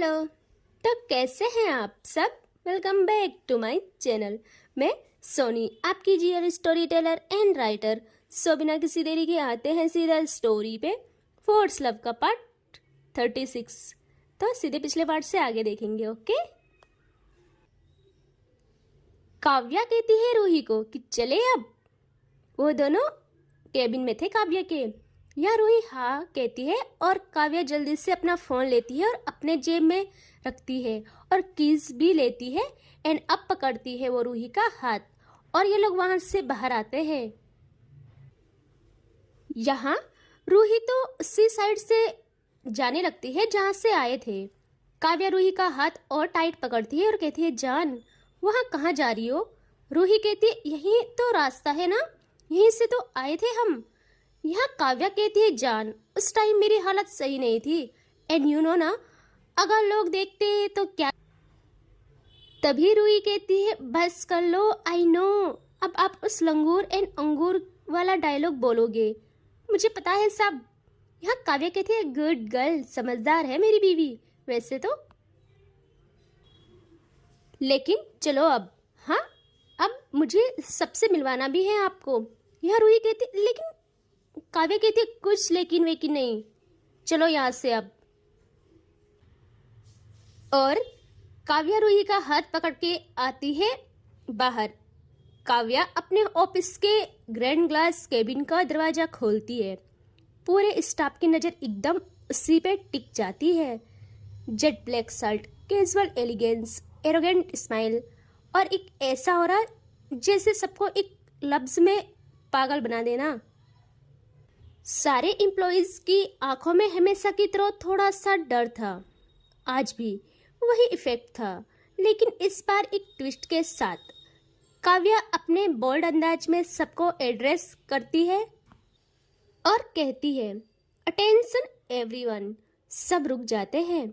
Hello. तो कैसे हैं आप सब? Welcome back to my channel. मैं सोनी, आपकी जीआर storyteller and writer. So बिना किसी देरी के आते हैं सीधा स्टोरी पे। फोर्स लव का पार्ट 36। तो सीधे पिछले पार्ट से आगे देखेंगे। ओके। काव्या कहती है रूही को कि चले अब। वो दोनों केबिन में थे काव्या के। यह रूही हाँ कहती है और काव्या जल्दी से अपना फोन लेती है और अपने जेब में रखती है और कीज भी लेती है एंड अब पकड़ती है वो रूही का हाथ और ये लोग वहां से बाहर आते हैं। यहाँ रूही तो उसी साइड से जाने लगती है जहां से आए थे। काव्या रूही का हाथ और टाइट पकड़ती है और कहती है जान वहां कहाँ जा रही हो? रूही कहती है यही तो रास्ता है ना, यहीं से तो आए थे हम। यहाँ काव्या कहती है जान उस टाइम मेरी हालत सही नहीं थी एंड यू नो ना, अगर लोग देखते तो क्या। तभी रूही कहती है बस कर लो, आई नो अब आप उस लंगूर एंड अंगूर वाला डायलॉग बोलोगे, मुझे पता है सब। यहाँ काव्या कहती है गुड गर्ल, समझदार है मेरी बीवी वैसे तो, लेकिन चलो अब। हाँ अब मुझे सबसे मिलवाना भी है आपको। यहाँ रूही कहती लेकिन, काव्या कहती है कुछ लेकिन वेकिन नहीं, चलो यहाँ से अब। और काव्या रूही का हाथ पकड़ के आती है बाहर। काव्या अपने ऑफिस के ग्रैंड ग्लास केबिन का दरवाजा खोलती है। पूरे स्टाफ की नजर एकदम उसी पे टिक जाती है। Jet black shirt, casual elegance, arrogant smile और एक ऐसा हो रहा जैसे सबको एक लफ्ज में पागल बना देना। सारे एम्प्लॉइज की आंखों में हमेशा की तरह थोड़ा सा डर था। आज भी वही इफेक्ट था, लेकिन इस बार एक ट्विस्ट के साथ। काव्या अपने बोल्ड अंदाज में सबको एड्रेस करती है और कहती है अटेंशन एवरीवन। सब रुक जाते हैं।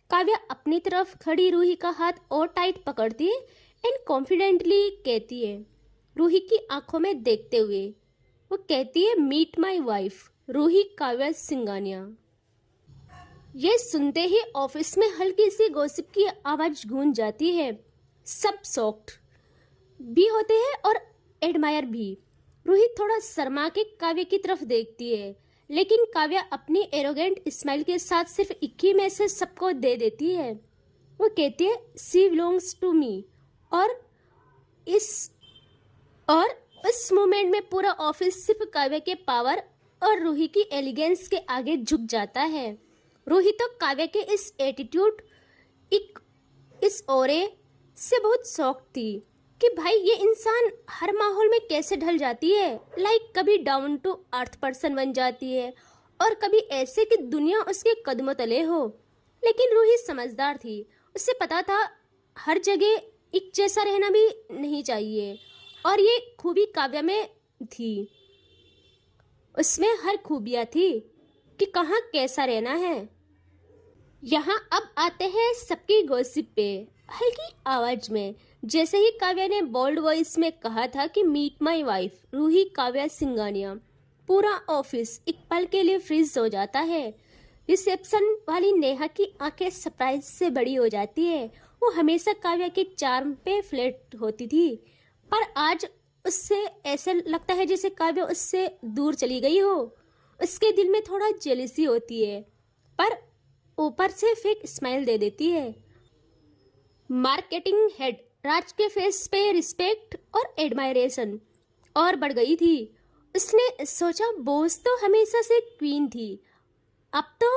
काव्या अपनी तरफ खड़ी रूही का हाथ और टाइट पकड़ती है एंड कॉन्फिडेंटली कहती है, रूही की आंखों में देखते हुए वो कहती है meet my wife Ruhi Kavya Singhania. ये सुनते ही ऑफिस में हल्की सी गॉसिप की आवाज गूंज जाती है। सब शॉक्ड भी होते हैं और एडमायर भी। रूही थोड़ा शर्मा के काव्या की तरफ देखती है, लेकिन काव्या अपनी एरोगेंट स्माइल के साथ सिर्फ एक ही मैसेज सबको दे देती है। वो कहती है शी बिलोंग्स टू मी और उस मोमेंट में पूरा ऑफिस सिर्फ काव्या के पावर और रूही की एलिगेंस के आगे झुक जाता है। रूही तो काव्या के इस एटीट्यूड, इस ऑरे से बहुत शॉक थी कि भाई ये इंसान हर माहौल में कैसे ढल जाती है। लाइक कभी डाउन टू अर्थ पर्सन बन जाती है और कभी ऐसे कि दुनिया उसके कदमों तले हो। लेकिन रूही समझदार थी, उसे पता था हर जगह एक जैसा रहना भी नहीं चाहिए और ये खूबी काव्या में थी। उसमें हर खूबियाँ थी कि कहाँ कैसा रहना है। यहाँ अब आते हैं सबकी गॉसिप पे हल्की आवाज में। जैसे ही काव्या ने बोल्ड वॉइस में कहा था कि meet my wife Ruhi Kavya Singhania, पूरा ऑफिस एक पल के लिए फ्रीज हो जाता है। रिसेप्शन वाली नेहा की आंखें सरप्राइज से बड़ी हो जाती है। वो हमेशा काव्या के चार्म पे फ्लैट होती थी, पर आज उससे ऐसे लगता है जैसे काव्या उससे दूर चली गई हो। उसके दिल में थोड़ा जेलसी होती है, पर ऊपर से फेक स्माइल दे देती है। मार्केटिंग हेड राज के फेस पे रिस्पेक्ट और एडमायरेशन और बढ़ गई थी। उसने सोचा बॉस तो हमेशा से क्वीन थी, अब तो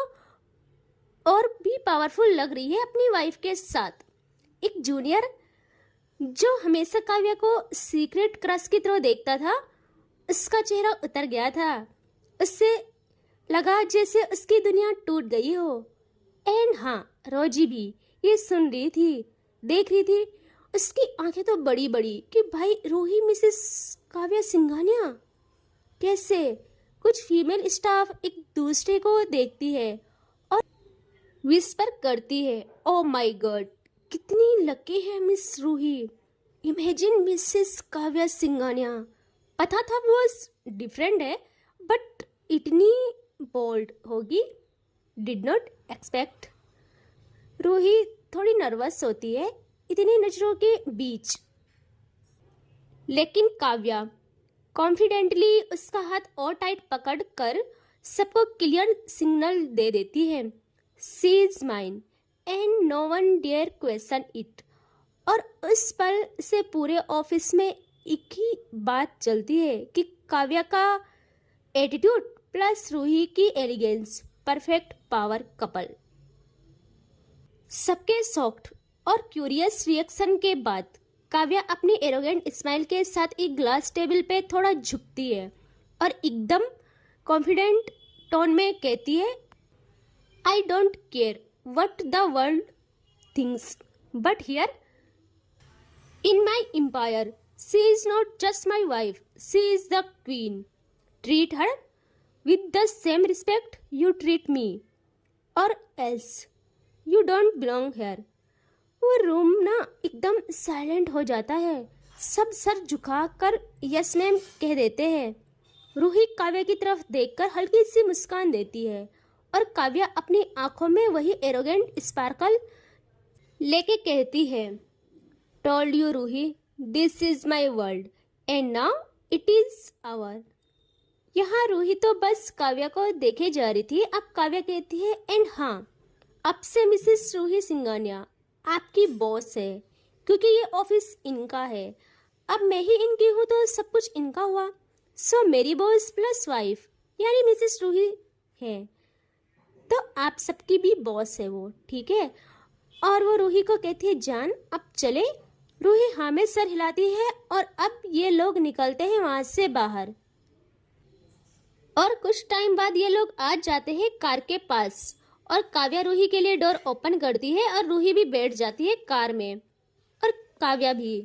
और भी पावरफुल लग रही है अपनी वाइफ के साथ। एक जूनियर जो हमेशा काव्या को सीक्रेट क्रश की तरह देखता था, उसका चेहरा उतर गया था। उससे लगा जैसे उसकी दुनिया टूट गई हो। एंड हाँ, रोजी भी ये सुन रही थी, देख रही थी। उसकी आंखें तो बड़ी बड़ी कि भाई रूही मिसेस काव्या सिंघानिया कैसे। कुछ फीमेल स्टाफ एक दूसरे को देखती है और विस्पर करती है ओ माय गॉड कितनी लकी है miss Ruhi. Imagine missus Kavya Singhania. पता था वो डिफरेंट है बट इतनी बोल्ड होगी, डिड नॉट एक्सपेक्ट। रूही थोड़ी नर्वस होती है इतनी नजरों के बीच, लेकिन काव्या कॉन्फिडेंटली उसका हाथ और टाइट पकड़ कर सबको क्लियर सिग्नल दे देती है, she is mine and no one dare question it. और उस पल से पूरे ऑफिस में एक ही बात चलती है कि काव्या का एटीट्यूड प्लस रूही की एलिगेंस, परफेक्ट पावर कपल। सबके शॉक्ड और क्यूरियस रिएक्शन के बाद काव्या अपनी एरोगेंट स्माइल के साथ एक ग्लास टेबल पे थोड़ा झुकती है और एकदम कॉन्फिडेंट टोन में कहती है, I don't care what the world thinks, but here in my empire she is not just my wife, she is the queen. Treat her with the same respect you treat me, और else you don't belong here. वो room ना एकदम silent हो जाता है, सब sir झुका कर यस मैम कह देते हैं। रूही काव्या की तरफ देखकर हल्की सी मुस्कान देती है और काव्या अपनी आंखों में वही एरोगेंट स्पार्कल लेके कहती है, told you Ruhi, this is my world and now it is our. यहाँ रूही तो बस काव्या को देखे जा रही थी, अब काव्या कहती है, एंड हाँ, अब से मिसेस रूही सिंघानिया आपकी बॉस है, क्योंकि ये ऑफिस इनका है। अब मैं ही इनकी हूँ तो सब कुछ इनका हुआ, सो मेरी बॉस प्लस वाइफ यानी मिसेस रूही है, तो आप सबकी भी बॉस है वो, ठीक है। और वो रूही को कहती है, जान अब चले। रूही हाँ में सर हिलाती है और अब ये लोग निकलते हैं वहां से बाहर। और कुछ टाइम बाद ये लोग आ जाते हैं कार के पास और काव्या रूही के लिए डोर ओपन करती है और रूही भी बैठ जाती है कार में और काव्या भी।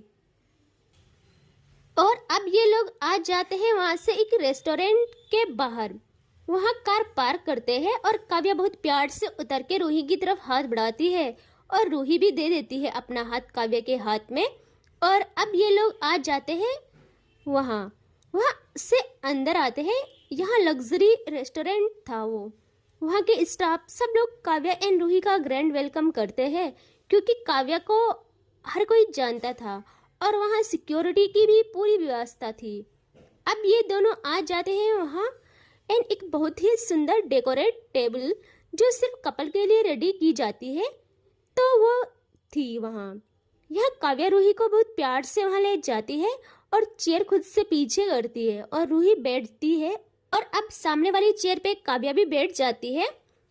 और अब ये लोग आ जाते हैं वहां से एक रेस्टोरेंट के बाहर, वहां कार पार्क करते हैं और काव्या बहुत प्यार से उतर के रूही की तरफ हाथ बढ़ाती है और रूही भी दे देती है अपना हाथ काव्या के हाथ में। और अब ये लोग आ जाते हैं वहां से अंदर आते हैं। यहाँ लग्जरी रेस्टोरेंट था वो, वहाँ के स्टाफ सब लोग काव्या एंड रूही का ग्रैंड वेलकम करते हैं, क्योंकि काव्या को हर कोई जानता था और वहाँ सिक्योरिटी की भी पूरी व्यवस्था थी। अब ये दोनों आ जाते हैं वहाँ एंड एक बहुत ही सुंदर डेकोरेट टेबल जो सिर्फ कपल के लिए रेडी की जाती है तो वो थी वहाँ। यह काव्या रूही को बहुत प्यार से वहाँ ले जाती है और चेयर खुद से पीछे करती है और रूही बैठती है और अब सामने वाली चेयर पे काव्या भी बैठ जाती है।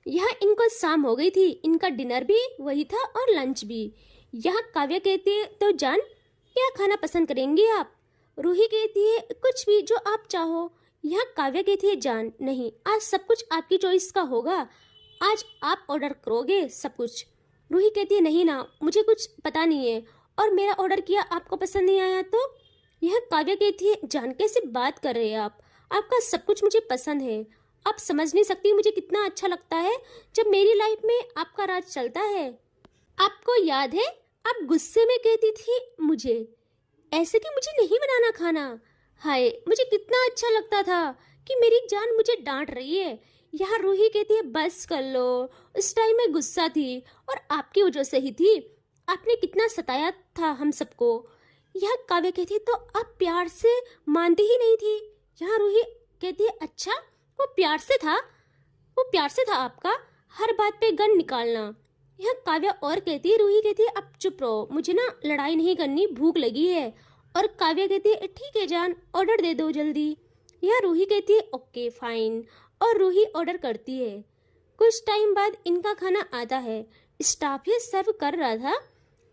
यहाँ इनको शाम हो गई थी, इनका डिनर भी वही था और लंच भी। यहाँ काव्या कहती है, तो जान क्या खाना पसंद करेंगी आप? रूही कहती है, कुछ भी जो आप चाहो। यहाँ काव्या कहती है, जान नहीं, आज सब कुछ आपकी चॉइस का होगा, आज आप ऑर्डर करोगे सब कुछ। रूही कहती है, नहीं ना, मुझे कुछ पता नहीं है और मेरा ऑर्डर किया आपको पसंद नहीं आया तो? यह काव्या कहती है, जान कैसे बात कर रहे हैं आप, आपका सब कुछ मुझे पसंद है। आप समझ नहीं सकती मुझे कितना अच्छा लगता है जब मेरी लाइफ में आपका राज चलता है। आपको याद है आप गुस्से में कहती थी मुझे ऐसे कि मुझे नहीं बनाना खाना। हाय, मुझे कितना अच्छा लगता था कि मेरी जान मुझे डांट रही है। यहाँ रूही कहती है, बस कर लो, उस टाइम मैं गुस्सा थी और आपकी वजह से ही थी, आपने कितना सताया था हम सबको। यह काव्या कहती है, तो आप प्यार से मानती ही नहीं थी। यहाँ रूही कहती है, अच्छा वो प्यार से था, वो प्यार से था आपका, हर बात पे गन निकालना। यह काव्या और कहती है, रूही कहती है, अब चुप रहो, मुझे ना लड़ाई नहीं करनी, भूख लगी है। और काव्या कहती है, ठीक है जान, ऑर्डर दे दो जल्दी। यह रूही कहती है, ओके फाइन, और रूही ऑर्डर करती है। कुछ टाइम बाद इनका खाना आता है, स्टाफ ही सर्व कर रहा था।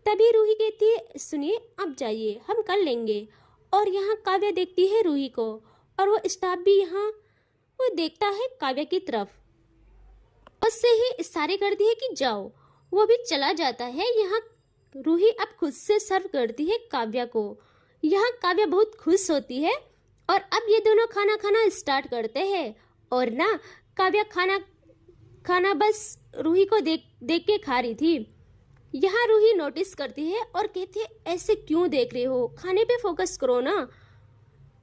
तभी रूही कहती है, सुनिए अब जाइए, हम कर लेंगे। और यहाँ काव्या देखती है रूही को और वो स्टाफ भी यहाँ वो देखता है काव्या की तरफ, उससे ही इशारे करती है कि जाओ। वो भी चला जाता है। यहाँ रूही अब खुद से सर्व करती है काव्या को। यहाँ काव्या बहुत खुश होती है और अब ये दोनों खाना खाना स्टार्ट करते हैं। और ना काव्या खाना बस रूही को देख के खा रही थी। यहाँ रूही नोटिस करती है और कहती है, ऐसे क्यों देख रहे हो, खाने पे फोकस करो ना।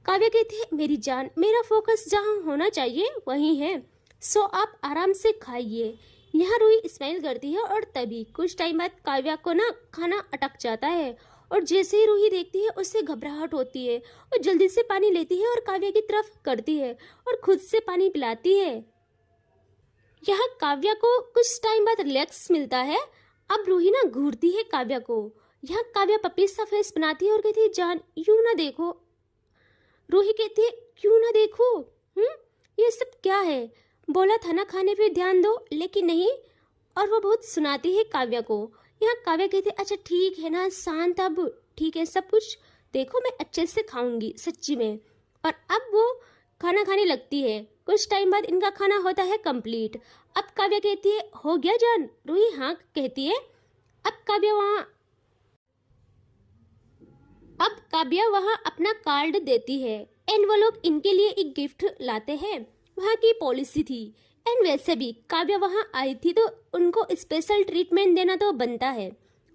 काव्या कहती है, मेरी जान, मेरा फोकस जहाँ होना चाहिए वहीं है, सो आप आराम से खाइए। यहाँ रूही स्माइल करती है और तभी कुछ टाइम बाद काव्या को ना खाना अटक जाता है और जैसे ही रूही देखती है उससे घबराहट होती है और जल्दी से पानी लेती है और काव्या की तरफ करती है और खुद से पानी पिलाती है। यहाँ काव्या को कुछ टाइम बाद रिलैक्स मिलता है। अब रूही ना घूरती है काव्या को। यहाँ काव्या पपी सा फेस बनाती है और कहती है जान यूं ना देखो। रूही कहती है क्यों ना देखो, ये सब क्या है, बोला था ना खाने पे ध्यान दो, लेकिन नहीं। और वो बहुत सुनाती है काव्या को। यहाँ काव्या कहती है अच्छा ठीक है ना शांत, अब ठीक है सब कुछ, देखो मैं अच्छे से खाऊंगी सच्ची में। और अब वो खाना खाने लगती है। कुछ टाइम बाद इनका खाना होता है कंप्लीट। अब काव्या कहती है हो गया जान। रूही हाँ कहती है। अब काव्या वहाँ अपना कार्ड देती है एंड वो लोग इनके लिए एक गिफ्ट लाते हैं। वहाँ की पॉलिसी थी एंड वैसे भी काव्या वहाँ आई थी तो उनको स्पेशल ट्रीटमेंट देना तो बनता है।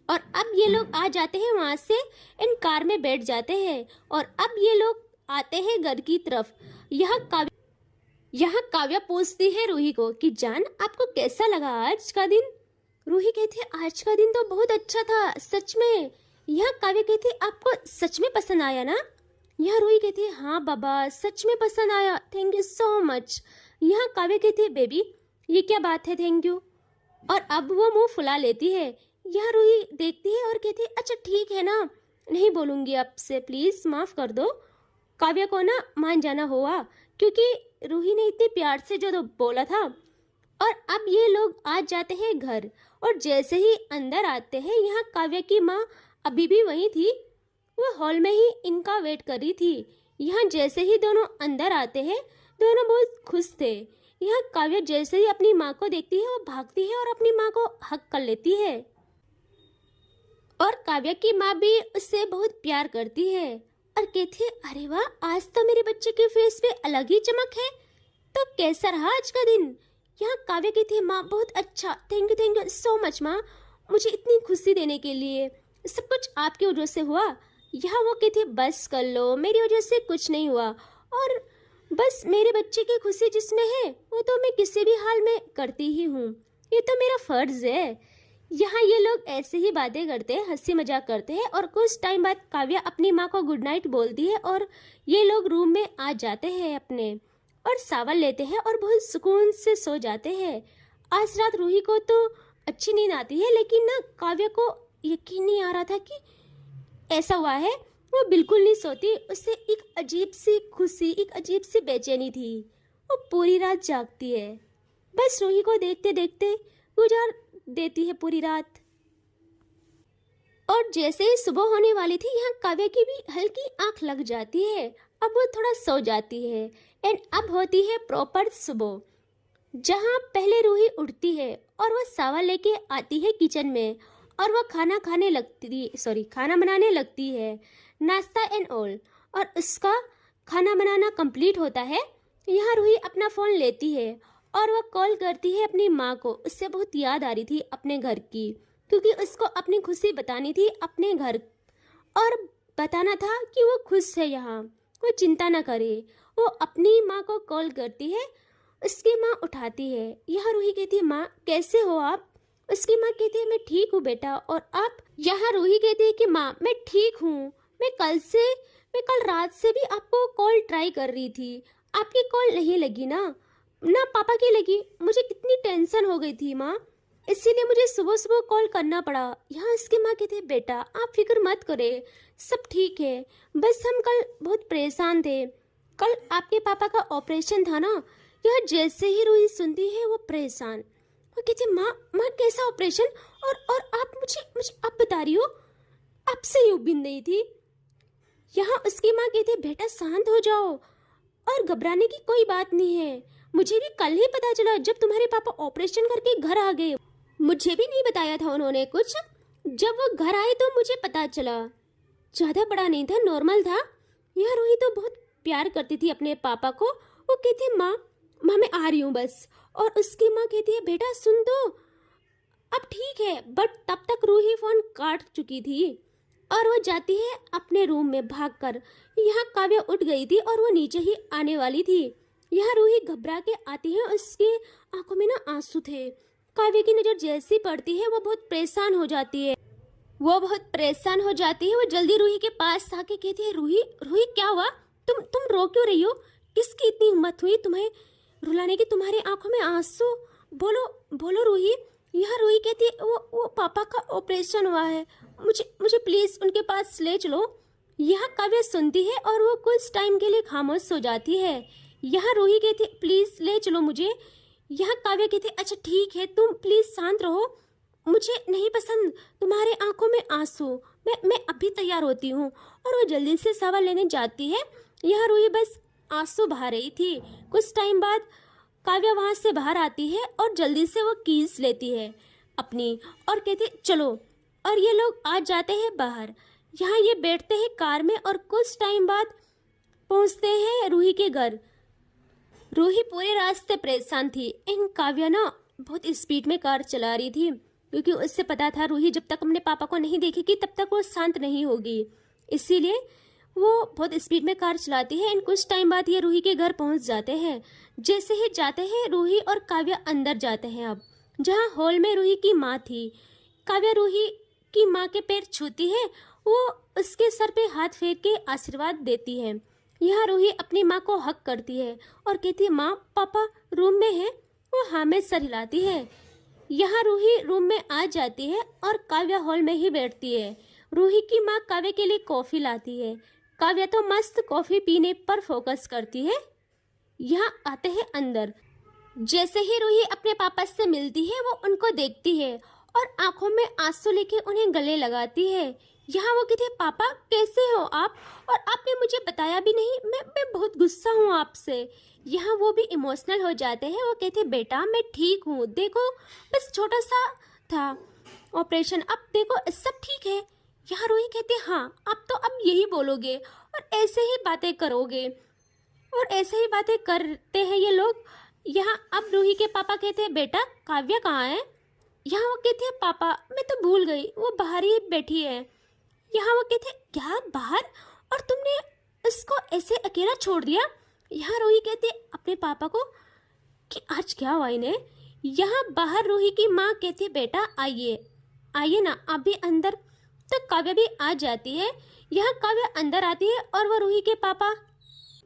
और अब ये लोग आ जाते हैं वहाँ से एंड कार में बैठ जाते हैं और अब ये लोग आते हैं घर की तरफ। यहाँ काव्या पूछती है रूही को कि जान आपको कैसा लगा आज का दिन। रूही कहती है आज का दिन तो बहुत अच्छा था सच में। यहाँ काव्या कहती है आपको सच में पसंद आया ना। यहाँ रूही कहती है हाँ बाबा सच में पसंद आया, थैंक यू सो मच। यहाँ काव्या कहती है बेबी ये क्या बात है थैंक यू। और अब वो मुंह फुला लेती है। यहाँ रूही देखती है और कहती है अच्छा ठीक है ना, नहीं बोलूंगी आपसे, प्लीज माफ कर दो। काव्या को ना मान जाना हुआ क्योंकि रूही ने इतने प्यार से जो बोला था। और अब ये लोग आ जाते हैं घर और जैसे ही अंदर आते हैं यहाँ काव्या की माँ अभी भी वहीं थी। वो हॉल में ही इनका वेट कर रही थी। यहाँ जैसे ही दोनों अंदर आते हैं दोनों बहुत खुश थे। यहाँ काव्या जैसे ही अपनी माँ को देखती है वो भागती है और अपनी माँ को हक कर लेती है। और काव्या की माँ भी उससे बहुत प्यार करती है और कहती है अरे वाह आज तो मेरे बच्चे के फेस पे अलग ही चमक है, तो कैसा रहा आज का दिन। यहाँ काव्या कहती है माँ बहुत अच्छा, थैंक यू सो मच माँ, मुझे इतनी खुशी देने के लिए, सब कुछ आपकी वजह से हुआ। यहाँ वो कहती है बस कर लो, मेरी वजह से कुछ नहीं हुआ, और बस मेरे बच्चे की खुशी जिसमें है वो तो मैं किसी भी हाल में करती ही हूँ, ये तो मेरा फर्ज है। यहाँ ये लोग ऐसे ही बातें करते हैं, हंसी मजाक करते हैं और कुछ टाइम बाद काव्या अपनी माँ को गुड नाइट बोलती है और ये लोग रूम में आ जाते हैं अपने और सावर लेते हैं और बहुत सुकून से सो जाते हैं। आज रात रूही को तो अच्छी नींद आती है लेकिन ना काव्या को यकीन नहीं आ रहा था कि ऐसा हुआ है। वो बिल्कुल नहीं सोती, उससे एक अजीब सी खुशी, एक अजीब सी बेचैनी थी। वो पूरी रात जागती है, बस रूही को देखते देखते गुजार देती है पूरी रात। और जैसे ही सुबह होने वाली थी यहाँ काव्या की भी हल्की आंख लग जाती है। अब वो थोड़ा सो जाती है एंड अब होती है प्रॉपर सुबह, जहाँ पहले रूही उठती है और वह सावा लेके आती है किचन में और वह खाना बनाने लगती है, नाश्ता एंड ऑल। और उसका खाना बनाना कंप्लीट होता है। यहाँ रूही अपना फ़ोन लेती है और वह कॉल करती है अपनी माँ को। उससे बहुत याद आ रही थी अपने घर की, क्योंकि उसको अपनी खुशी बतानी थी अपने घर और बताना था कि वो खुश है, यहाँ वो चिंता ना करे। वो अपनी माँ को कॉल करती है, उसकी माँ उठाती है। यहाँ रूही कहती है माँ कैसे हो आप। उसकी माँ कहती है मैं ठीक हूँ बेटा, और आप। यहाँ रूही कहती है कि माँ मैं ठीक हूँ, मैं कल रात से भी आपको कॉल ट्राई कर रही थी, आपकी कॉल नहीं लगी ना पापा की लगी, मुझे कितनी टेंशन हो गई थी माँ, इसीलिए मुझे सुबह सुबह कॉल करना पड़ा। यहाँ उसकी माँ कहती है बेटा आप फिक्र मत करें, सब ठीक है, बस हम कल बहुत परेशान थे, कल आपके पापा का ऑपरेशन था ना। यह जैसे ही रूही सुनती है वो परेशान, वो कहती है माँ कैसा ऑपरेशन, और आप मुझे अब बता रही हो, आपसे ही उम्मीद नहीं थी। यहाँ उसकी माँ कहती है बेटा शांत हो जाओ और घबराने की कोई बात नहीं है, मुझे भी कल ही पता चला जब तुम्हारे पापा ऑपरेशन करके घर आ गए, मुझे भी नहीं बताया था उन्होंने कुछ, जब वो घर आए तो मुझे पता चला, ज़्यादा बड़ा नहीं था, नॉर्मल था। यह रूही तो बहुत प्यार करती थी अपने पापा को। वो कहती है माँ मैं आ रही हूँ बस, और उसकी माँ कहती है बेटा सुन तो, अब ठीक है, बट तब तक रूही फ़ोन काट चुकी थी और वो जाती है अपने रूम में भागकर। यहाँ काव्या उठ गई थी और वो नीचे ही आने वाली थी। यहाँ रूही घबरा के आती है, उसकी आंखों में ना आंसू थे। काव्या की नज़र जैसी पड़ती है वो बहुत परेशान हो जाती है। वो जल्दी रूही के पास आके कहती है, रूही रूही क्या हुआ? तुम रो क्यों रही हो? किसकी इतनी हिम्मत हुई तुम्हें रुलाने की? तुम्हारी आंखों में आंसू, बोलो बोलो रूही। यह रूही कहती है, वो पापा का ऑपरेशन हुआ है, मुझे प्लीज उनके पास ले चलो। यह काव्या सुनती है और वो कुछ टाइम के लिए खामोश हो जाती है। यह रूही कहती है, प्लीज ले चलो मुझे। यह काव्या कहती है, अच्छा ठीक है, तुम प्लीज शांत रहो, मुझे नहीं पसंद तुम्हारे आंखों में आंसू, मैं अभी तैयार होती हूँ। और वो जल्दी से सवाल लेने जाती है। यह रूही बस आंसू बहा रही थी। कुछ टाइम बाद काव्या वहाँ से बाहर आती है और जल्दी से वो कीज लेती है अपनी और कहती है चलो। और ये लोग आ जाते हैं बाहर। यहाँ ये बैठते हैं कार में और कुछ टाइम बाद पहुँचते हैं रूही के घर। रूही पूरे रास्ते परेशान थी। इन काव्या ना बहुत स्पीड में कार चला रही थी क्योंकि उससे पता था रूही जब तक अपने पापा को नहीं देखेगी तब तक वो शांत नहीं होगी, इसीलिए वो बहुत स्पीड में कार चलाती है। इन कुछ टाइम बाद ये रूही के घर पहुंच जाते हैं। जैसे ही जाते हैं रूही और काव्या अंदर जाते हैं। अब जहां हॉल में रूही की माँ थी, काव्या रूही की माँ के पैर छूती है, वो उसके सर पे हाथ फेर के आशीर्वाद देती है। यहाँ रूही अपनी माँ को हक करती है और कहती है, माँ पापा रूम में है? वो हाँ में सर हिलाती है। यहाँ रूही रूम में आ जाती है और काव्या हॉल में ही बैठती है। रूही की माँ काव्या के लिए कॉफ़ी लाती है। काव्या तो मस्त कॉफ़ी पीने पर फोकस करती है। यहाँ आते हैं अंदर। जैसे ही रूही अपने पापा से मिलती है वो उनको देखती है और आंखों में आंसू लेके उन्हें गले लगाती है। यहाँ वो कहती है, पापा कैसे हो आप? और आपने मुझे बताया भी नहीं, मैं बहुत गुस्सा हूँ आपसे। यहाँ वो भी इमोशनल हो जाते हैं। वो कहते, बेटा मैं ठीक हूँ, देखो बस छोटा सा था ऑपरेशन, अब देखो सब ठीक है। यहाँ रूही कहती है, हाँ आप तो अब यही बोलोगे और ऐसे ही बातें करोगे। और ऐसे ही बातें करते हैं ये लोग। यहाँ अब रूही के पापा कहते हैं, बेटा काव्या कहाँ है? यहाँ वो कहते हैं, पापा मैं तो भूल गई, वो बाहर ही बैठी है। यहाँ वो कहते हैं, क्या बाहर? और तुमने इसको ऐसे अकेला छोड़ दिया? यहाँ रूही कहती है अपने पापा को कि आज क्या हुआ इन्हें। यहाँ बाहर रूही की माँ कहती है, बेटा आइए आइए ना आप भी अंदर। तो काव्या भी आ जाती है। यहाँ काव्या अंदर आती है और वो रूही के पापा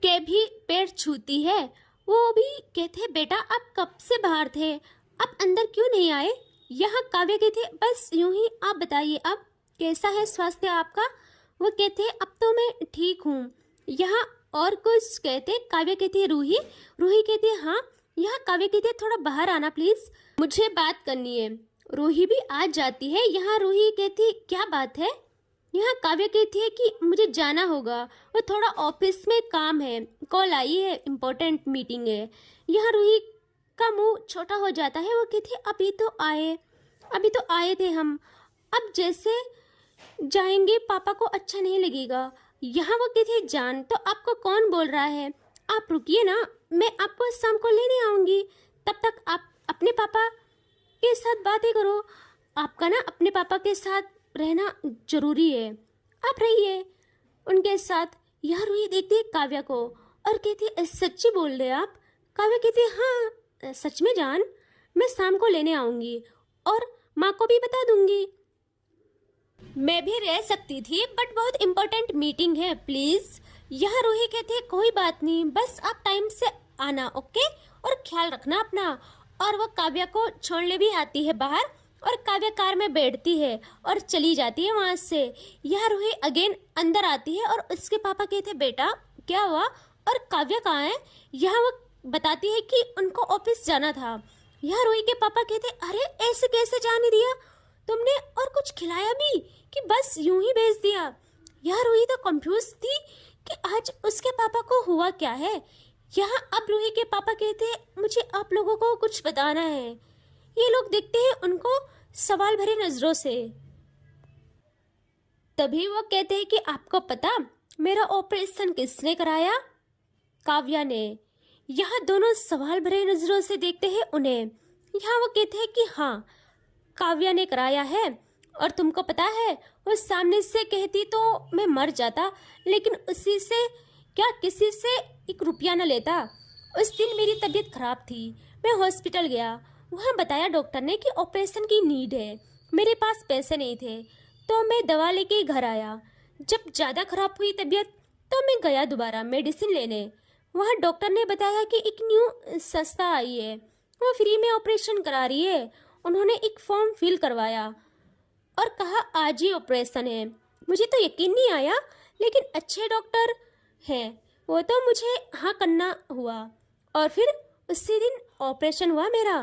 के भी पैर छूती है। वो भी कहते हैं, बेटा आप कब से बाहर थे, आप अंदर क्यों नहीं आए? यहाँ काव्या कहती है, बस यूं ही, आप बताइए अब कैसा है स्वास्थ्य आपका? वो कहते हैं, अब तो मैं ठीक हूँ। यहाँ और कुछ कहते, काव्या कहती है, रूही रूही कहती है, हाँ। यहाँ काव्या कहती है, थोड़ा बाहर आना प्लीज, मुझे बात करनी है। रूही भी आ जाती है। यहाँ रूही कहती है, क्या बात है? यहाँ काव्या कहती है कि मुझे जाना होगा, वो थोड़ा ऑफिस में काम है, कॉल आई है, इम्पोर्टेंट मीटिंग है। यहाँ रूही का मुंह छोटा हो जाता है। वो कहती है, अभी तो आए थे हम, अब जैसे जाएंगे पापा को अच्छा नहीं लगेगा। यहाँ वो कहती है, जान तो आपको कौन बोल रहा है, आप रुकिए ना, मैं आपको शाम को लेने आऊँगी, तब तक आप अपने पापा के साथ बातें करो। आपका ना अपने पापा के साथ रहना जरूरी है, आप रहिए उनके साथ। यहाँ रूही देखती है काव्या को और कहती है, सच्ची बोल रहे आप? काव्या कहती है, हाँ सच में जान, मैं शाम को लेने आऊँगी और माँ को भी बता दूंगी। मैं भी रह सकती थी बट बहुत इम्पोर्टेंट मीटिंग है, प्लीज। यह रूही कहती है, कोई बात नहीं, बस आप टाइम से आना, ओके, और ख्याल रखना अपना। और वो काव्या को छोड़ने भी आती है बाहर और काव्या कार में बैठती है और चली जाती है वहाँ से। यह रूही अगेन अंदर आती है और उसके पापा कहते हैं, बेटा क्या हुआ और काव्या कहाँ है? यहाँ वो बताती है कि उनको ऑफिस जाना था। यह रूही के पापा कहते हैं, अरे ऐसे कैसे जाने दिया तुमने, और कुछ खिलाया भी कि बस यूं ही भेज दिया? यह रूही तो कंफ्यूज थी कि आज उसके पापा को हुआ क्या है। यहाँ अब रूही के पापा कहते हैं, मुझे आप लोगों को कुछ बताना है। ये लोग देखते हैं उनको सवाल भरी नजरों से। तभी वो कहते हैं कि आपको पता मेरा ऑपरेशन किसने कराया? काव्या ने। यहाँ दोनों सवाल भरे नजरों से देखते हैं उन्हें। यहाँ वो कहते हैं कि हाँ काव्या ने कराया है। और तुमको पता है वो सामने से कहती तो मैं मर जाता, लेकिन उसी से क्या किसी से 1 रुपया न लेता। उस दिन मेरी तबीयत खराब थी, मैं हॉस्पिटल गया, वहाँ बताया डॉक्टर ने कि ऑपरेशन की नीड है। मेरे पास पैसे नहीं थे तो मैं दवा लेके घर आया। जब ज़्यादा खराब हुई तबीयत तो मैं गया दोबारा मेडिसिन लेने। वहाँ डॉक्टर ने बताया कि एक न्यू सस्ता आई है, वो फ्री में ऑपरेशन करा रही है। उन्होंने एक फॉर्म फिल करवाया और कहा आज ही ऑपरेशन है। मुझे तो यकीन नहीं आया, लेकिन अच्छे डॉक्टर हैं वो, तो मुझे हाँ करना हुआ और फिर उसी दिन ऑपरेशन हुआ मेरा।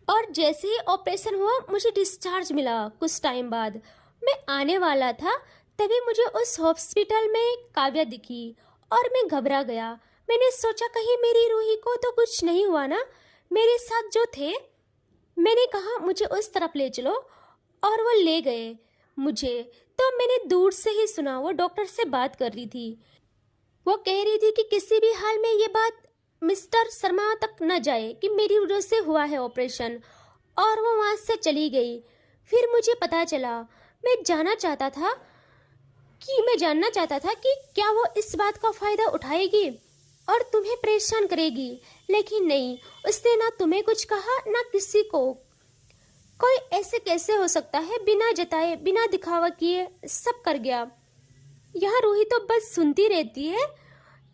और जैसे ही ऑपरेशन हुआ मुझे डिस्चार्ज मिला। कुछ टाइम बाद मैं आने वाला था, तभी मुझे उस हॉस्पिटल में काव्या दिखी और मैं घबरा गया। मैंने सोचा कहीं मेरी रूही को तो कुछ नहीं हुआ ना। मेरे साथ जो थे, मैंने कहा मुझे उस तरफ ले चलो और वो ले गए मुझे। तो मैंने दूर से ही सुना, वो डॉक्टर से बात कर रही थी। वो कह रही थी कि किसी भी हाल में ये बात मिस्टर शर्मा तक न जाए कि मेरी वजह से हुआ है ऑपरेशन, और वो वहाँ से चली गई। फिर मुझे पता चला, मैं जानना चाहता था कि क्या वो इस बात का फ़ायदा उठाएगी और तुम्हें परेशान करेगी, लेकिन नहीं, उसने ना तुम्हें कुछ कहा ना किसी को। कोई ऐसे कैसे हो सकता है, बिना जताए बिना दिखावा किए सब कर गया। यहाँ रूही तो बस सुनती रहती है।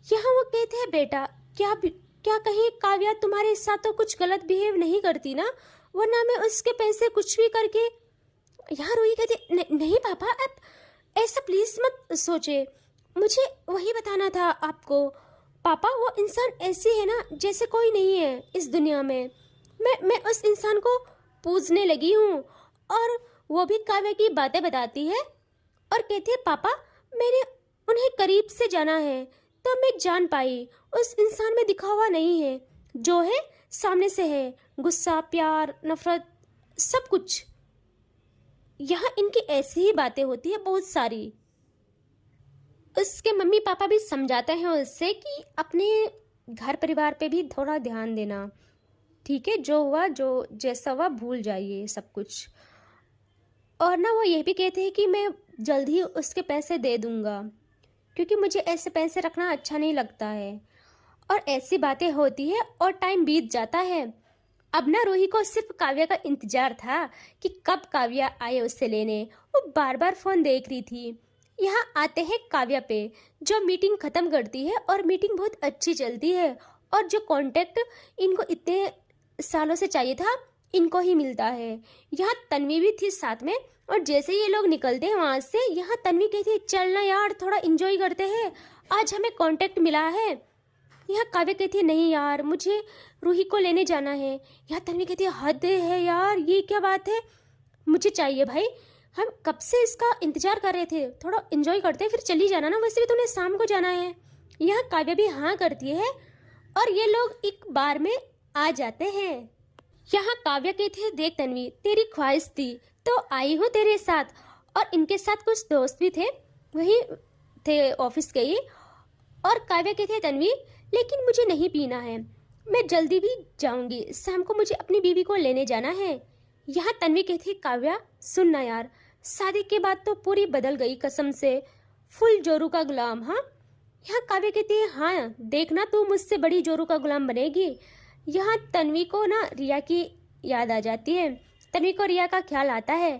यहाँ वो कहते हैं बेटा क्या कहीं काव्या तुम्हारे साथ तो कुछ गलत बिहेव नहीं करती ना, वरना मैं उसके पैसे कुछ भी करके। यहाँ रूही कहती नहीं पापा, आप ऐसा प्लीज मत सोचे, मुझे वही बताना था आपको। पापा वो इंसान ऐसी है ना जैसे कोई नहीं है इस दुनिया में। मैं उस इंसान को पूजने लगी हूँ। और वो भी काव्या की बातें बताती है और कहती है पापा मैंने उन्हें करीब से जाना है तो मैं जान पाई उस इंसान में दिखावा नहीं है, जो है सामने से है, गुस्सा प्यार नफरत सब कुछ। यहाँ इनकी ऐसी ही बातें होती है बहुत सारी। उसके मम्मी पापा भी समझाते हैं उससे कि अपने घर परिवार पे भी थोड़ा ध्यान देना, ठीक है, जो हुआ जो जैसा हुआ भूल जाइए सब कुछ। और ना वो ये भी कहते हैं कि मैं जल्द ही उसके पैसे दे दूंगा, क्योंकि मुझे ऐसे पैसे रखना अच्छा नहीं लगता है। और ऐसी बातें होती है और टाइम बीत जाता है। अब ना रूही को सिर्फ काव्या का इंतजार था कि कब काव्या आए उससे लेने। वो बार बार फोन देख रही थी। यहाँ आते हैं काव्या पे, जो मीटिंग खत्म करती है और मीटिंग बहुत अच्छी चलती है। और जो कांटेक्ट इनको इतने सालों से चाहिए था, इनको ही मिलता है। यहाँ तन्वी भी थी साथ में। और जैसे ये लोग निकलते हैं वहाँ से, यहाँ तन्वी कहती है चलना यार थोड़ा एंजॉय करते हैं, आज हमें कांटेक्ट मिला है। यहाँ काव्या कहती है नहीं यार मुझे रूही को लेने जाना है। यहाँ तन्वी कहती है हद है यार, ये क्या बात है, मुझे चाहिए भाई, हम कब से इसका इंतजार कर रहे थे, थोड़ा एंजॉय करते हैं फिर चली जाना ना, वैसे भी तुम्हें शाम को जाना है। यहाँ काव्या भी हाँ करती है और ये लोग एक बार में आ जाते हैं। यहाँ काव्या कहती है देख तन्वी तेरी ख्वाहिश थी तो आई हूँ तेरे साथ। और इनके साथ कुछ दोस्त भी थे, वही थे ऑफिस के ही। और काव्या कहती है तन्वी लेकिन मुझे नहीं पीना है, मैं जल्दी भी जाऊंगी, शाम को मुझे अपनी बीवी को लेने जाना है। यहाँ तन्वी कहती है काव्या सुन ना यार, शादी के बाद तो पूरी बदल गई कसम से, फुल जोरू का गुलाम। हाँ यहाँ काव्या कहती है हाँ देखना तू मुझसे बड़ी जोरू का गुलाम बनेगी। यहाँ तन्वी को ना रिया की याद आ जाती है। तन्वी को रिया का ख्याल आता है।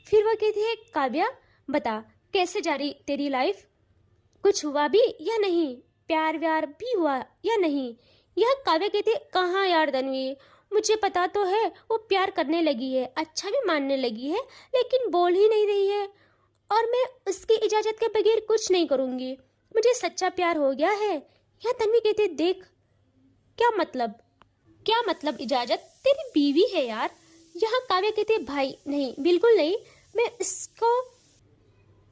फिर वो कहती है काव्या बता कैसे जा रही तेरी लाइफ, कुछ हुआ भी या नहीं, प्यार व्यार भी हुआ या नहीं। यह काव्या कहती है कहाँ यार तन्वी, मुझे पता तो है वो प्यार करने लगी है, अच्छा भी मानने लगी है, लेकिन बोल ही नहीं रही है और मैं उसकी इजाज़त के बगैर कुछ नहीं करूँगी, मुझे सच्चा प्यार हो गया है। यह तन्वी कहती है देख क्या मतलब इजाज़त, तेरी बीवी है यार। यहाँ काव्या कहती है भाई नहीं बिल्कुल नहीं, मैं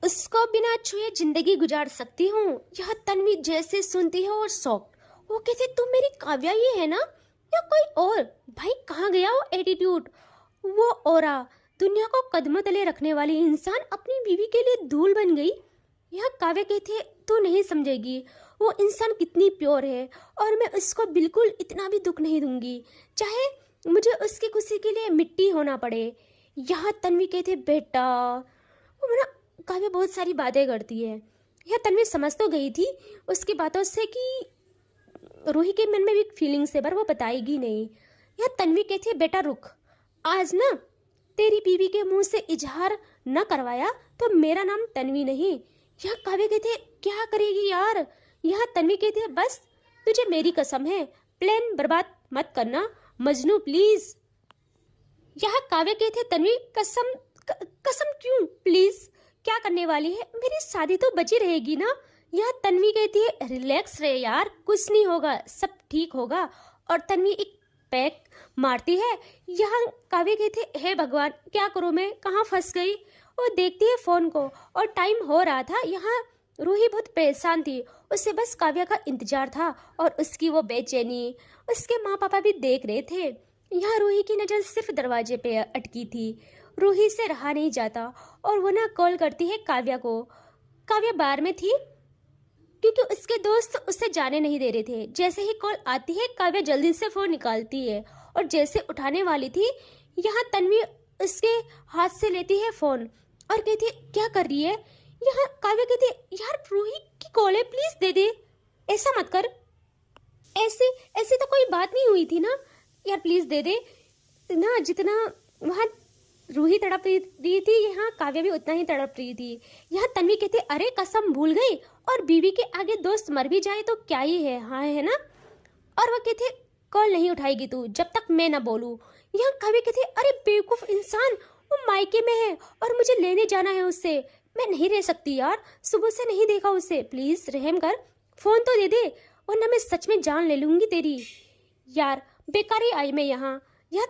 उसको बिना छुए जिंदगी गुजार सकती हूँ। यह तन्वी जैसे सुनती है और शॉक्ड, वो कहती तू मेरी काव्या ये है ना या कोई और। भाई कहाँ गया वो एटीट्यूड, वो औरा, दुनिया को कदमों तले रखने वाली इंसान अपनी बीवी के लिए धूल बन गई। यहाँ काव्या कहती है तू नहीं समझेगी वो इंसान कितनी प्योर है और मैं उसको बिल्कुल इतना भी दुख नहीं दूंगी, चाहे मुझे उसकी खुशी के लिए मिट्टी होना पड़े। यहाँ तन्वी कहती है बेटा, वो ना काव्या बहुत सारी बातें करती है। यह तन्वी समझ तो गई थी उसकी बातों से कि रूही के मन में भी फीलिंग्स है, पर वो बताएगी नहीं। यह तन्वी कहती है बेटा रुक, आज ना तेरी बीवी के मुंह से इजहार न करवाया तो मेरा नाम तन्वी नहीं। यह काव्या कहती है क्या करेगी यार। यह तन्वी कहती है बस तुझे मेरी कसम है, प्लान बर्बाद मत करना मजनू प्लीज। यह काव्या कहती है तन्वी कसम कसम क्यों, प्लीज क्या करने वाली है, मेरी शादी तो बची रहेगी ना। यह तन्वी कहती है रिलैक्स रहे यार, कुछ नहीं होगा, सब ठीक होगा। और तन्वी एक पैक मारती है। यहाँ काव्य कहती है हे भगवान क्या करूँ मैं, कहाँ फंस गई। वो देखती है फोन को और टाइम हो रहा था। यहाँ रूही बहुत परेशान थी, उसे बस काव्या का इंतजार था और उसकी वो बेचैनी उसके माँ पापा भी देख रहे थे। यहाँ रूही की नज़र सिर्फ दरवाजे पे अटकी थी। रूही से रहा नहीं जाता और वो ना कॉल करती है काव्या को। काव्या बार में थी क्योंकि उसके दोस्त उसे जाने नहीं दे रहे थे। जैसे ही कॉल आती है काव्या जल्दी से फोन निकालती है और जैसे उठाने वाली थी यहाँ तन्वी उसके हाथ से लेती है फोन और कहती है क्या कर रही है। यहाँ काव्या कहती है यार रूही की कॉल है, प्लीज दे दे, ऐसा मत कर, ऐसे ऐसे तो कोई बात नहीं हुई थी ना यार, प्लीज दे दे ना। जितना वहाँ रूही तड़प रही थी यहाँ काव्या भी उतना ही तड़प रही थी। यहाँ तन्वी कहती अरे कसम भूल गई, और बीवी के आगे दोस्त मर भी जाए तो क्या ही है, हाँ है ना। और वह कहते कॉल नहीं उठाएगी तू जब तक मैं ना बोलूं। यहाँ काव्या कहती अरे बेवकूफ इंसान, वो मायके में है और मुझे लेने जाना है उससे, मैं नहीं रह सकती यार, सुबह से नहीं देखा उसे, प्लीज रहम कर, फोन तो दे दे वरना मैं सच में जान ले लूंगी तेरी। यार बेकार ही आई मैं यहाँ। यहाँ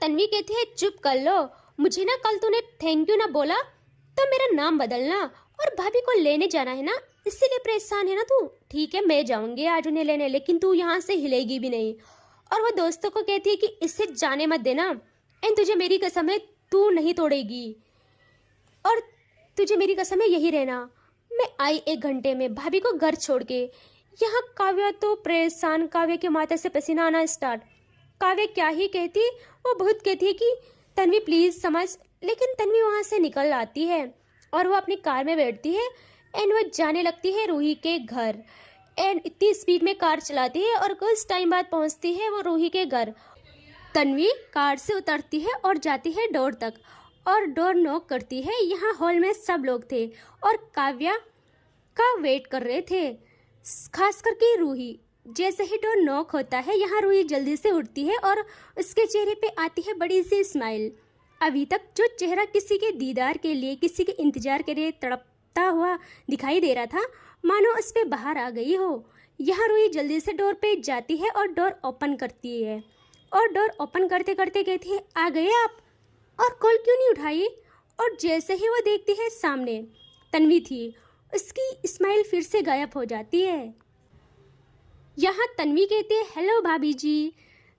तन्वी कहती है चुप कर लो, मुझे ना कल तूने थैंक यू ना बोला तो मेरा नाम बदलना, और भाभी को लेने जाना है ना इसीलिए परेशान है ना तू। ठीक है मैं जाऊंगी आज उन्हें लेने, लेकिन तू यहाँ से हिलेगी भी नहीं। और वह दोस्तों को कहती है कि इससे जाने मत देना, एंड तुझे मेरी कसम है तू नहीं तोड़ेगी, और तुझे मेरी कसम है यही रहना। मैं आई 1 घंटे में भाभी को घर छोड़ के। यहाँ काव्या तो परेशान, काव्या के माथे से पसीना आना स्टार्ट। काव्या क्या ही कहती, वो बहुत कहती है कि तन्वी प्लीज समझ, लेकिन तन्वी वहाँ से निकल आती है और वो अपनी कार में बैठती है एंड वो जाने लगती है रूही के घर। एंड इतनी स्पीड में कार चलाती है और कुछ टाइम बाद पहुँचती है वो रूही के घर। तन्वी कार से उतरती है और जाती है डोर तक और डोर नॉक करती है। यहाँ हॉल में सब लोग थे और काव्या का वेट कर रहे थे, खास करके रूही। जैसे ही डोर नॉक होता है यहाँ रूही जल्दी से उठती है और उसके चेहरे पे आती है बड़ी सी स्माइल। अभी तक जो चेहरा किसी के दीदार के लिए, किसी के इंतजार के लिए तड़पता हुआ दिखाई दे रहा था, मानो उस पे बाहर आ गई हो। यहाँ रूही जल्दी से डोर पे जाती है और डोर ओपन करती है, और डोर ओपन करते करते कहती है आ गए आप, और कॉल क्यों नहीं उठाई। और जैसे ही वो देखती है सामने तन्वी थी, उसकी स्माइल फिर से गायब हो जाती है। यहाँ तन्वी कहती है हेलो भाभी जी।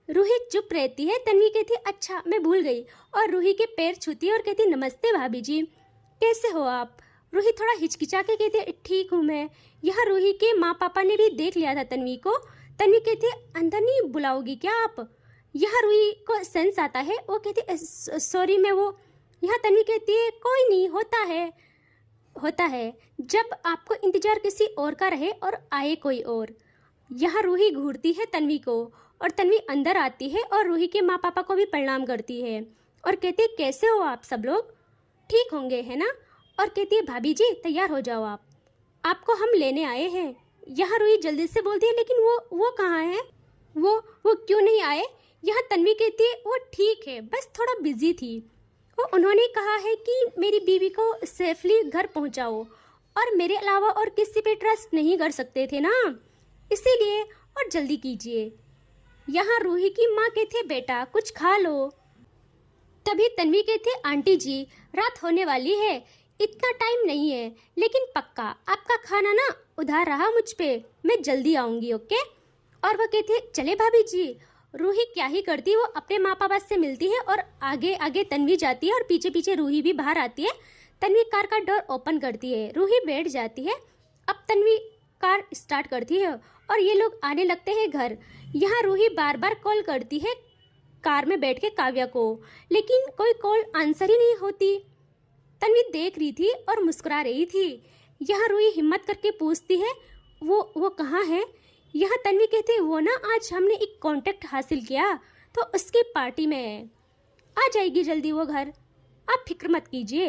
रूही चुप रहती है। तन्वी कहती है अच्छा मैं भूल गई, और रूही के पैर छूती है और कहती है नमस्ते भाभी जी, कैसे हो आप। रूही थोड़ा हिचकिचा के कहती है ठीक हूँ मैं। यहाँ रूही के माँ पापा ने भी देख लिया था तन्वी को। तन्वी कहती है अंदर नहीं बुलाओगी क्या आप। यहाँ रूही को सेंस आता है, वो कहती है सॉरी मैं वो। यहाँ तन्वी कहती है कोई नहीं, होता है जब आपको इंतजार किसी और का रहे और आए कोई और। यहाँ रूही घूरती है तन्वी को और तन्वी अंदर आती है और रूही के माँ पापा को भी प्रणाम करती है और कहती है कैसे हो आप सब लोग, ठीक होंगे है ना। और कहती है भाभी जी तैयार हो जाओ आप, आपको हम लेने आए हैं। यहाँ रूही जल्दी से बोलती है लेकिन वो कहाँ है, वो क्यों नहीं आए। यहाँ तन्वी कहती है वो ठीक है बस थोड़ा बिजी थी, वो उन्होंने कहा है कि मेरी बीवी को सेफली घर पहुँचाओ, और मेरे अलावा और किसी पे ट्रस्ट नहीं कर सकते थे ना, इसीलिए, और जल्दी कीजिए। यहाँ रूही की माँ कहती बेटा कुछ खा लो। तभी तन्वी कहती आंटी जी रात होने वाली है, इतना टाइम नहीं है, लेकिन पक्का आपका खाना ना उधार रहा मुझ पे, मैं जल्दी आऊँगी ओके। और वह कहती है चले भाभी जी। रूही क्या ही करती, वो अपने माँ पापा से मिलती है और आगे आगे तन्वी जाती है और पीछे पीछे रूही भी बाहर आती है। तन्वी कार का डोर ओपन करती है, रूही बैठ जाती है। अब तन्वी कार स्टार्ट करती है और ये लोग आने लगते हैं घर। यहाँ रूही बार बार कॉल करती है कार में बैठ के काव्या को, लेकिन कोई कॉल आंसर ही नहीं होती। तन्वी देख रही थी और मुस्कुरा रही थी। यहाँ रूही हिम्मत करके पूछती है वो कहाँ है। यहाँ तन्वी कहती है वो ना आज हमने एक कांटेक्ट हासिल किया तो उसकी पार्टी में है, आ जाएगी जल्दी वो घर, आप फिक्र मत कीजिए।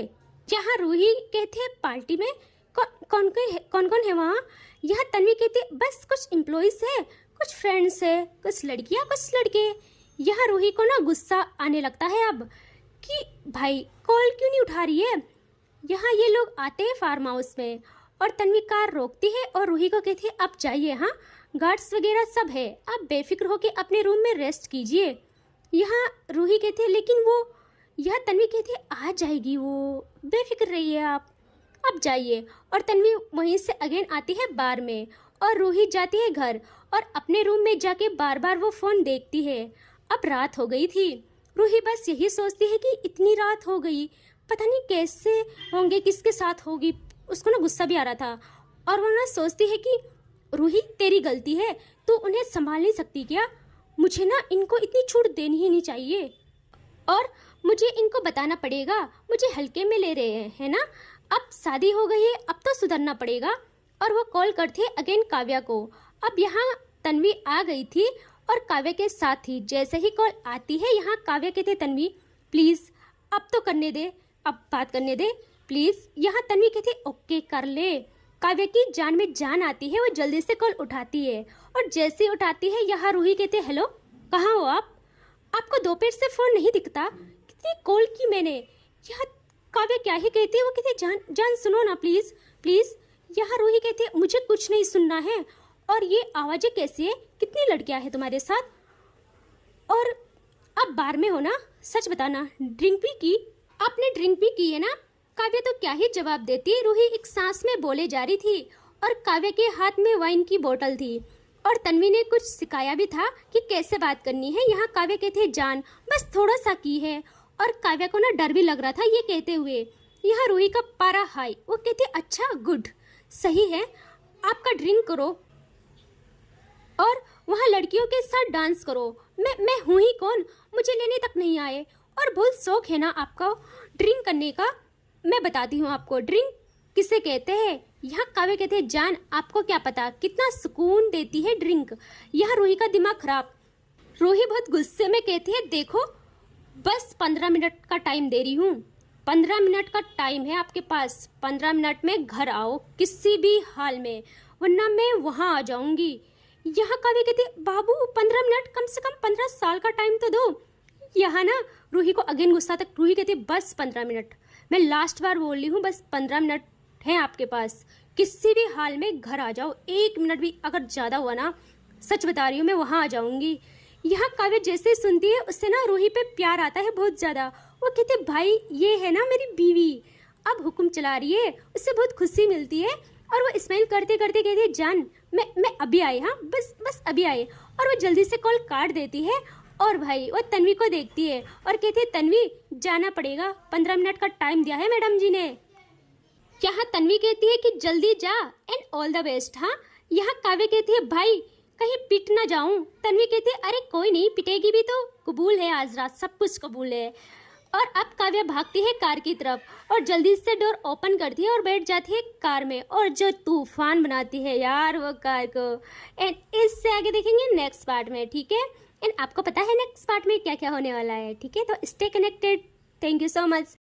यहाँ रूही कहती है पार्टी में कौन कौन है वहाँ? यहाँ तन्वी कहती है बस कुछ एम्प्लॉइज है, कुछ फ्रेंड्स है, कुछ लड़कियाँ कुछ लड़के। यहाँ रूही को ना गुस्सा आने लगता है अब कि भाई कॉल क्यों नहीं उठा रही है। यहाँ ये लोग आते हैं फार्म हाउस में और तन्वी कार रोकती है और रूही को कहती है आप जाइए, हाँ गार्ड्स वगैरह सब है, आप बेफिक्र होके अपने रूम में रेस्ट कीजिए। यहाँ रूही कहती है लेकिन वो, यह तन्वी कहती है आ जाएगी वो, बेफिक्र रहिए आप जाइए। और तन्वी वहीं से अगेन आती है बार में और रूही जाती है घर और अपने रूम में जाके बार बार वो फ़ोन देखती है। अब रात हो गई थी, रूही बस यही सोचती है कि इतनी रात हो गई, पता नहीं कैसे होंगे, किसके साथ होगी। उसको ना गुस्सा भी आ रहा था और वो ना सोचती है कि रूही तेरी गलती है, तू उन्हें संभाल नहीं सकती क्या? मुझे ना इनको इतनी छूट देनी ही नहीं चाहिए और मुझे इनको बताना पड़ेगा, मुझे हल्के में ले रहे हैं, है ना? अब शादी हो गई है, अब तो सुधरना पड़ेगा। और वो कॉल करती है अगेन काव्या को। अब यहाँ तन्वी आ गई थी और काव्या के साथ थी। जैसे ही कॉल आती है यहाँ काव्या कहते तन्वी प्लीज़ अब तो करने दे, अब बात करने दे प्लीज़। यहाँ तन्वी कहती ओके कर ले। काव्या की जान में जान आती है, वो जल्दी से कॉल उठाती है और जैसे ही उठाती है यहाँ रूही कहते हेलो कहाँ हो आप? आपको दोपहर से फ़ोन नहीं दिखता, कितनी कॉल की मैंने। यहाँ काव्या क्या ही कहती है, वो कहती जान जान सुनो ना प्लीज़ प्लीज़। यहाँ रूही कहती है मुझे कुछ नहीं सुनना है। और ये आवाज़ें कैसी है, कितनी लड़कियाँ हैं तुम्हारे साथ? और अब बार में हो ना, सच बताना ड्रिंक भी की? आपने ड्रिंक भी की है ना? काव्या तो क्या ही जवाब देती। रूही एक सांस में बोले जा रही थी और काव्या के हाथ में वाइन की बोतल थी और तन्वी ने कुछ सिखाया भी था कि कैसे बात करनी है। यहाँ काव्या कहते हैं जान बस थोड़ा सा की है और काव्या को ना डर भी लग रहा था ये कहते हुए। यहाँ रूही का पारा हाई, वो कहते अच्छा गुड सही है, आपका ड्रिंक करो और वहाँ लड़कियों के साथ डांस करो। मैं हूँ ही कौन, मुझे लेने तक नहीं आए और बहुत शौक है ना आपका ड्रिंक करने का। मैं बताती हूँ आपको ड्रिंक किसे कहते हैं। यहाँ काव्य कहते हैं जान आपको क्या पता कितना सुकून देती है ड्रिंक। यहाँ रूही का दिमाग खराब। रूही बहुत गुस्से में कहती है देखो बस 15 मिनट का टाइम दे रही हूँ, 15 मिनट का टाइम है आपके पास, 15 मिनट में घर आओ किसी भी हाल में, वरना मैं वहाँ आ जाऊँगी। यहाँ काव्य कहती बाबू 15 मिनट, कम से कम 15 साल का टाइम तो दो। यहाँ ना रूही को अगेन गुस्सा तक। रूही कहती बस 15 मिनट, मैं लास्ट बार बोल रही हूँ, बस 15 मिनट है आपके पास, किसी भी हाल में घर आ जाओ। 1 मिनट भी अगर ज़्यादा हुआ ना, सच बता रही हूँ मैं वहाँ आ जाऊँगी। यहाँ काव्य जैसे सुनती है उससे ना रूही पे प्यार आता है बहुत ज़्यादा। वो कहते भाई ये है ना मेरी बीवी, अब हुक्म चला रही है, उससे बहुत खुशी मिलती है। और वो स्माइल करते करते कहती है जान मैं अभी आई, हाँ बस अभी आई। और वो जल्दी से कॉल काट देती है और भाई वो तन्वी को देखती है और कहती है तन्वी जाना पड़ेगा, 15 मिनट का टाइम दिया है मैडम जी ने। यहाँ तन्वी कहती है कि जल्दी जा एंड ऑल द बेस्ट। हाँ यहाँ काव्य कहती है भाई कहीं पिट ना जाऊं। तन्वी कहती है अरे कोई नहीं, पिटेगी भी तो, कबूल है आज रात सब कुछ कबूल है। और अब काव्या भागती है कार की तरफ और जल्दी से डोर ओपन करती है और बैठ जाती है कार में और जो तूफान बनाती है यार वो कार को। एंड इससे आगे देखेंगे नेक्स्ट पार्ट में, ठीक है। एंड आपको पता है नेक्स्ट पार्ट में क्या क्या होने वाला है, ठीक है। तो stay connected, thank you so much.